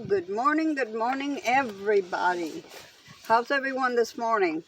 good morning, everybody. How's everyone this morning?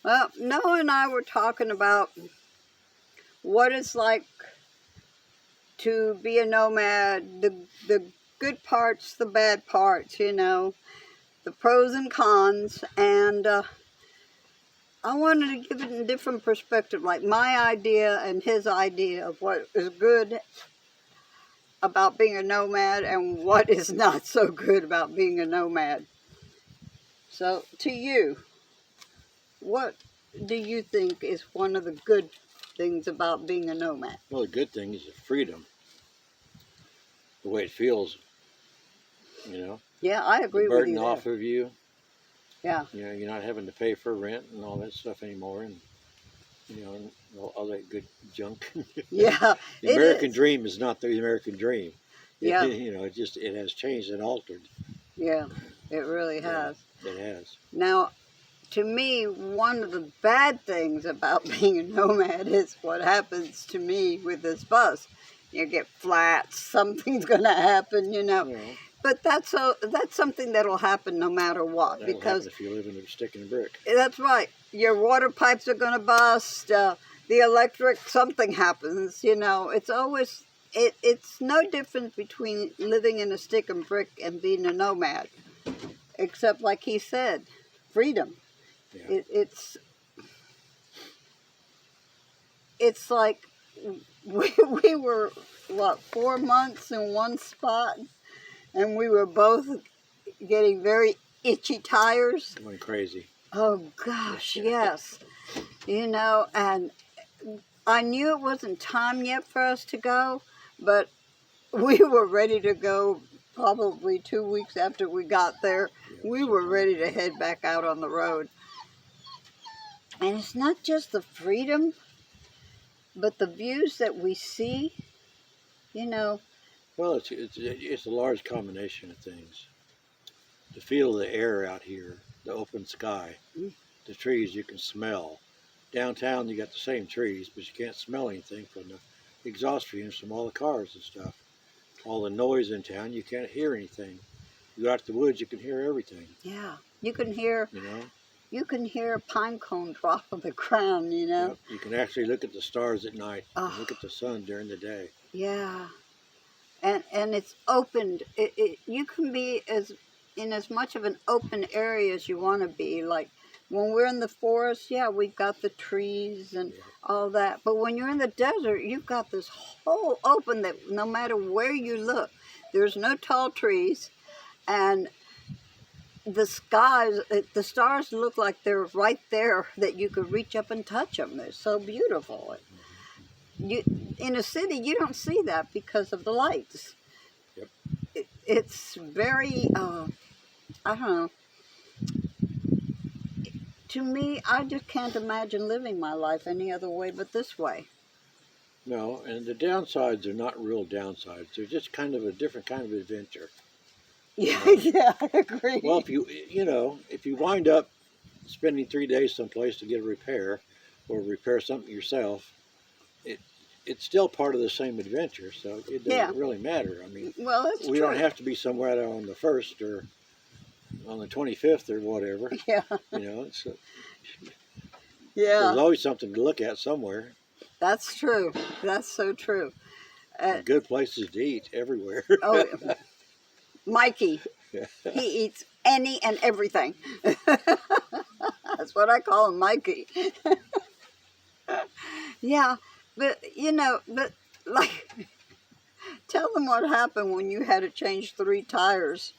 Well, Noah and I were talking about what it's like to be a nomad, the good parts, the bad parts, the pros and cons, and I wanted to give it a different perspective, like my idea and his idea of what is good about being a nomad and what is not so good about being a nomad. So, to you, what do you think is one of the good things about being a nomad? Well, the good thing is the freedom, the way it feels, Yeah, I agree the with you burden there. off of you. Yeah. You're not having to pay for rent and all that stuff anymore, and and all that good junk. Yeah. The American dream is not the American dream. Yeah. It has changed and altered. Yeah, it really has. It has. Now, to me, one of the bad things about being a nomad is what happens to me with this bus. You get flats, something's going to happen, But that's something that'll happen no matter what. That'll because happen if you live in a stick and a brick. That's right. Your water pipes are going to bust. The electric, something happens. It's always it's no different between living in a stick and brick and being a nomad, except like he said, freedom. Yeah. It's like we were 4 months in one spot, and we were both getting very itchy tires. Going crazy. Oh gosh, yes. And I knew it wasn't time yet for us to go, but we were ready to go probably 2 weeks after we got there. We were ready to head back out on the road. And it's not just the freedom, but the views that we see, Well, it's a large combination of things. To feel the air out here, the open sky, the trees you can smell. Downtown you got the same trees, but you can't smell anything from the exhaust fumes from all the cars and stuff. All the noise in town, you can't hear anything. You go out to the woods, you can hear everything. Yeah, you can hear a pine cone drop on the ground, Yep. You can actually look at the stars at night, Oh. look at the sun during the day. Yeah, and it's opened. You can be in as much of an open area as you want to be. Like when we're in the forest, yeah, we've got the trees and all that. But when you're in the desert, you've got this whole open that no matter where you look, there's no tall trees, and the skies, the stars look like they're right there, that you could reach up and touch them. They're so beautiful. In a city, you don't see that because of the lights. Yep. It's very, I don't know. To me, I just can't imagine living my life any other way but this way. No, and the downsides are not real downsides. They're just kind of a different kind of adventure. Yeah, yeah, I agree. Well, if you wind up spending 3 days someplace to get a repair or repair something yourself, it's still part of the same adventure, so it doesn't really matter. I mean, well, that's we true. don't have to be somewhere out on the 1st or on the 25th or whatever. Yeah. There's always something to look at somewhere. That's true. That's so true. Good places to eat everywhere. Oh, Mikey, he eats any and everything. That's what I call him, Mikey. Yeah, but like, tell them what happened when you had to change 3 tires.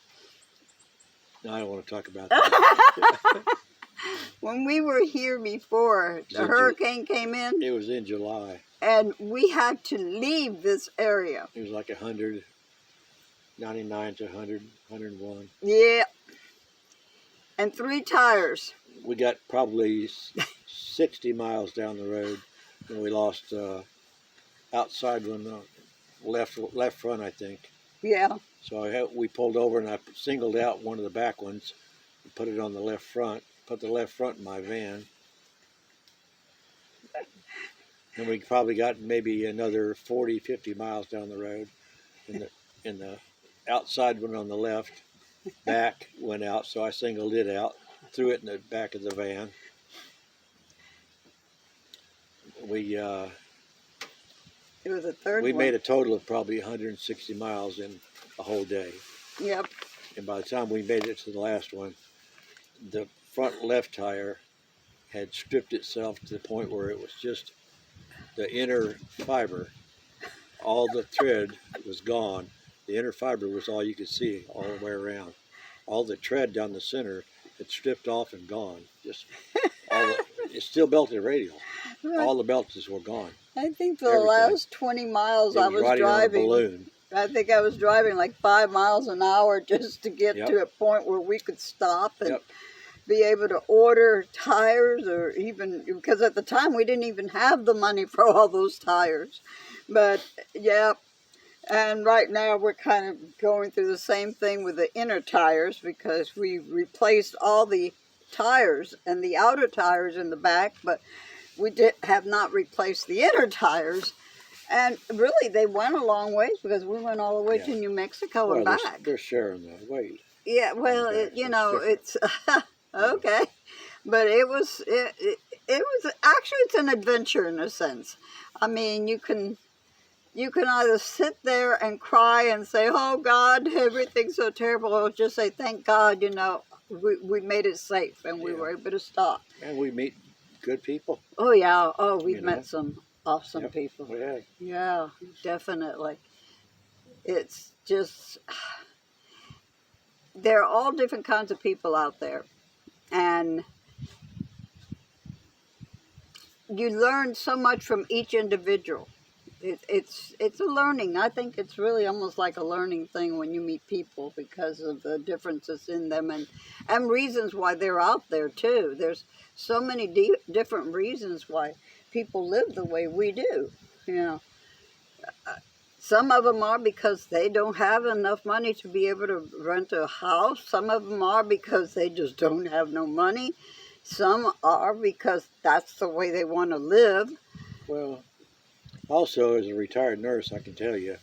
No, I don't want to talk about that. When we were here before, the hurricane came in. It was in July. And we had to leave this area. It was like 100, 99 to 100, 101. Yeah. And 3 tires. We got probably 60 miles down the road, and we lost outside one, left front, I think. Yeah. So we pulled over, and I singled out one of the back ones, and put it on the left front. Put the left front in my van. And we probably got maybe another 40, 50 miles down the road in the outside one on the left, back went out, so I singled it out, threw it in the back of the van. We It was a third we one. made a total of probably 160 miles in a whole day. Yep. And by the time we made it to the last one, the front left tire had stripped itself to the point where it was just the inner fiber. All the tread was gone. The inner fiber was all you could see all the way around. All the tread down the center had stripped off and gone. Just it's still belted radial. All the belts were gone. I think for the Everything. last 20 miles I was riding driving. on a balloon. I think I was driving like 5 miles an hour just to get Yep. to a point where we could stop and Yep. be able to order tires, or even, because at the time we didn't even have the money for all those tires. But yeah, and right now we're kind of going through the same thing with the inner tires, because we replaced all the tires and the outer tires in the back, but we have not replaced the inner tires. And really, they went a long ways, because we went all the way to New Mexico and back. They're sharing the weight. Yeah, well, it's okay, but it was actually, it's an adventure in a sense. I mean, you can either sit there and cry and say, "Oh God, everything's so terrible," or just say, "Thank God, we made it safe and we were able to stop." And we meet good people. Oh yeah, we've met some awesome people. Yeah, definitely. It's just, there are all different kinds of people out there, and you learn so much from each individual. It's a learning. I think it's really almost like a learning thing when you meet people, because of the differences in them and reasons why they're out there too. There's so many different reasons why people live the way we do. Some of them are because they don't have enough money to be able to rent a house. Some of them are because they just don't have no money. Some are because that's the way they want to live. Well, also, as a retired nurse, I can tell you,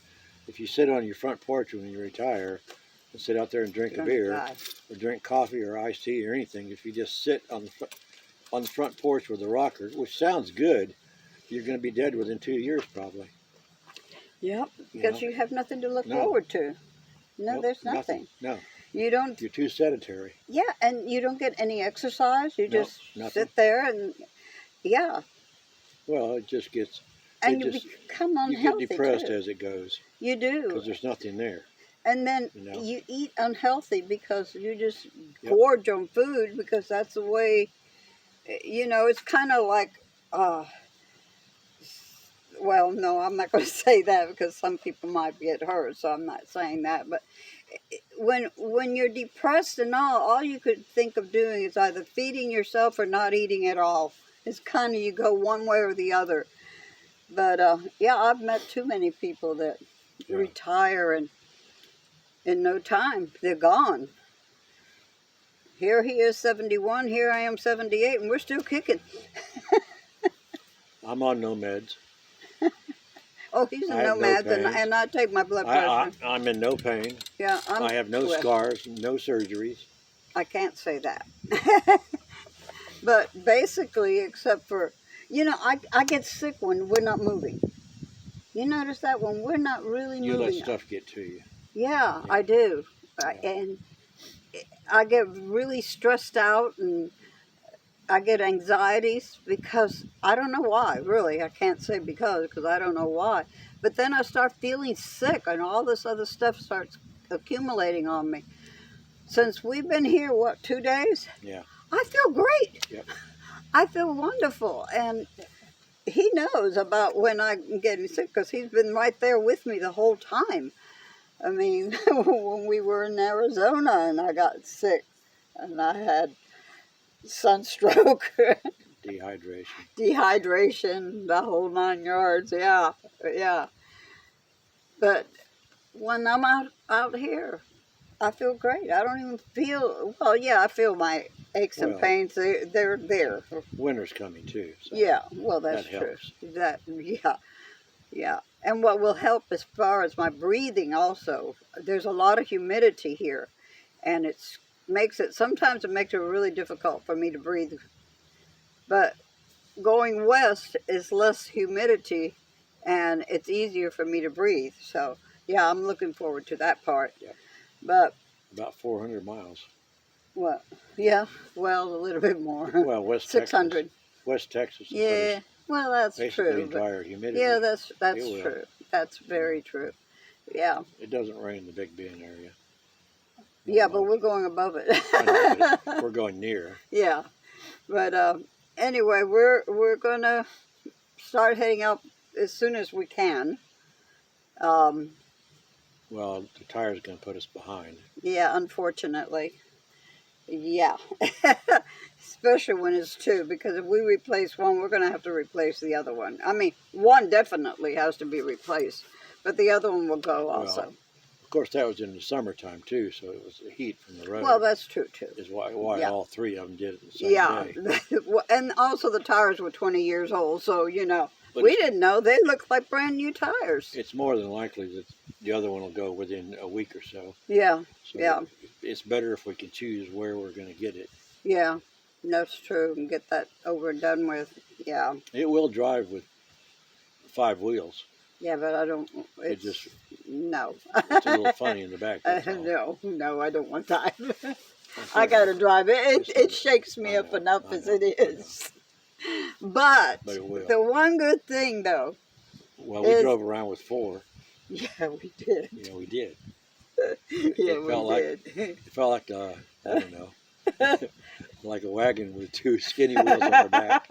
if you sit on your front porch when you retire and sit out there and drink a beer or drink coffee or iced tea or anything, if you just sit on the front porch with a rocker, which sounds good, you're going to be dead within 2 years probably. Yep, because you have nothing to look forward to. No, Nope, there's nothing. No. You don't. You're too sedentary. Yeah, and you don't get any exercise. You just nothing. sit there and, Well, it just gets... And you become unhealthy. You get depressed too. as it goes. You do. Because there's nothing there. And then you eat unhealthy because you just gorge on food, because that's the way, it's kind of like, well, no, I'm not going to say that, because some people might get hurt, so I'm not saying that. But when you're depressed and all you could think of doing is either feeding yourself or not eating at all. It's kind of, you go one way or the other. But, I've met too many people that retire and in no time, they're gone. Here he is 71, here I am 78, and we're still kicking. I'm on no meds. Oh, he's a nomad, and I take my blood pressure. I'm in no pain. Yeah, I have no scars, no surgeries. I can't say that. But basically, except for, I get sick when we're not moving. You notice that when we're not really moving. You let stuff get to you. Yeah, I do. And I get really stressed out, and I get anxieties because I don't know why, really. I can't say because I don't know why. But then I start feeling sick, and all this other stuff starts accumulating on me. Since we've been here, 2 days? Yeah. I feel great. Yep. I feel wonderful. And he knows about when I'm getting sick, because he's been right there with me the whole time. I mean, when we were in Arizona and I got sick and I had sunstroke, dehydration, the whole 9 yards, yeah. But when I'm out here, I feel great. I don't even feel, I feel my aches and pains. They're there. Winter's coming too. So yeah, well, that's true. helps. Yeah. And what will help as far as my breathing also, there's a lot of humidity here, and sometimes it makes it really difficult for me to breathe. But going west is less humidity, and it's easier for me to breathe. So yeah, I'm looking forward to that part. Yeah. But about 400 miles. What? Yeah, well, a little bit more. Well, West 600. Texas. West Texas. Yeah, well, that's basically true. entire humidity. Yeah, that's true. That's very true. Yeah. It doesn't rain in the Big Bend area. Yeah, but we're going above it. I know, but we're going near. Yeah, but anyway, we're gonna start heading up as soon as we can. Well, the tire's going to put us behind. Yeah, unfortunately. Yeah. Especially when it's two, because if we replace one, we're going to have to replace the other one. I mean, one definitely has to be replaced, but the other one will go also. Well, of course, that was in the summertime, too, so it was the heat from the road. Well, that's true, too. Is why all three of them did it the same day. Yeah, and also the tires were 20 years old, so, you know, But we didn't know. They looked like brand new tires. It's more than likely that the other one will go within a week or so. Yeah, So yeah. It's better if we can choose where we're going to get it. Yeah, that's true, and get that over and done with. Yeah. It will drive with 5 wheels. Yeah, but I don't. It just no. It's a little funny in the back. That's all. No, I don't want that. I got to drive it. It shakes me up enough as it is. But it will. the one good thing, though. Well, we drove around with 4. Yeah, we did. Yeah, we did. Yeah, we did. It felt like I don't know, like a wagon with 2 skinny wheels on our back.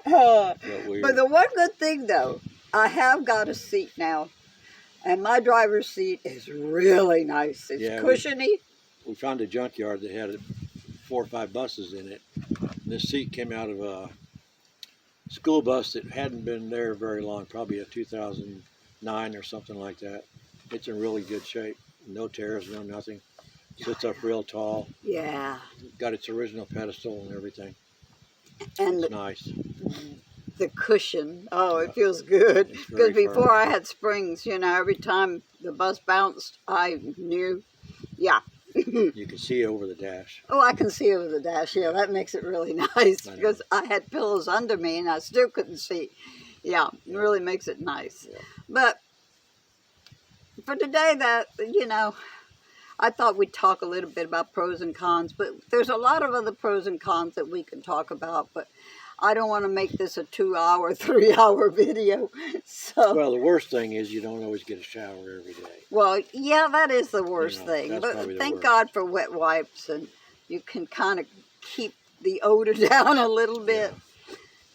But the one good thing, though, I have got a seat now, and my driver's seat is really nice. It's cushiony. We found a junkyard that had 4 or 5 buses in it. And this seat came out of a school bus that hadn't been there very long, probably a 2009 or something like that. It's in really good shape. No tears, no nothing. Sits up real tall. Yeah. Got its original pedestal and everything. And it's nice. The cushion. Oh, it feels good. Because before I had springs, you know, every time the bus bounced, I knew. Yeah. You can see over the dash. Oh, I can see over the dash. Yeah, that makes it really nice because I had pillows under me and I still couldn't see. Yeah, it really makes it nice. Yeah. But for today, you know, I thought we'd talk a little bit about pros and cons, but there's a lot of other pros and cons that we can talk about, but I don't want to make this a 2-hour, 3-hour video. So, well, the worst thing is you don't always get a shower every day. Well, yeah, that is the worst thing. But thank God for wet wipes, and you can kind of keep the odor down a little bit.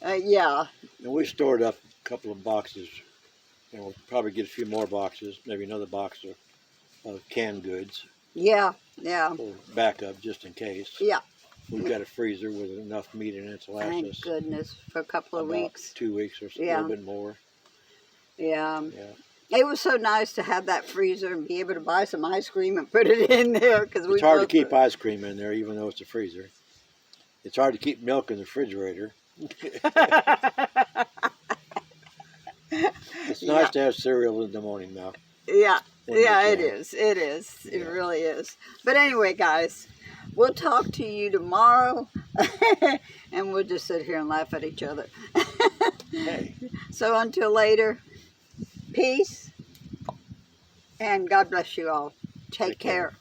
Yeah. And we stored up a couple of boxes, and we'll probably get a few more boxes, maybe another box of canned goods. Yeah, yeah. For backup, just in case. Yeah. We've got a freezer with enough meat in it to last us. Thank goodness, for a couple of weeks. 2 weeks or so, a little bit more. Yeah. It was so nice to have that freezer and be able to buy some ice cream and put it in there. It's hard to keep ice cream in there, even though it's a freezer. It's hard to keep milk in the refrigerator. It's nice to have cereal in the morning now. Yeah, it is. It is. It really is. But anyway, guys, we'll talk to you tomorrow, and we'll just sit here and laugh at each other. Hey. So until later, peace, and God bless you all. Take care.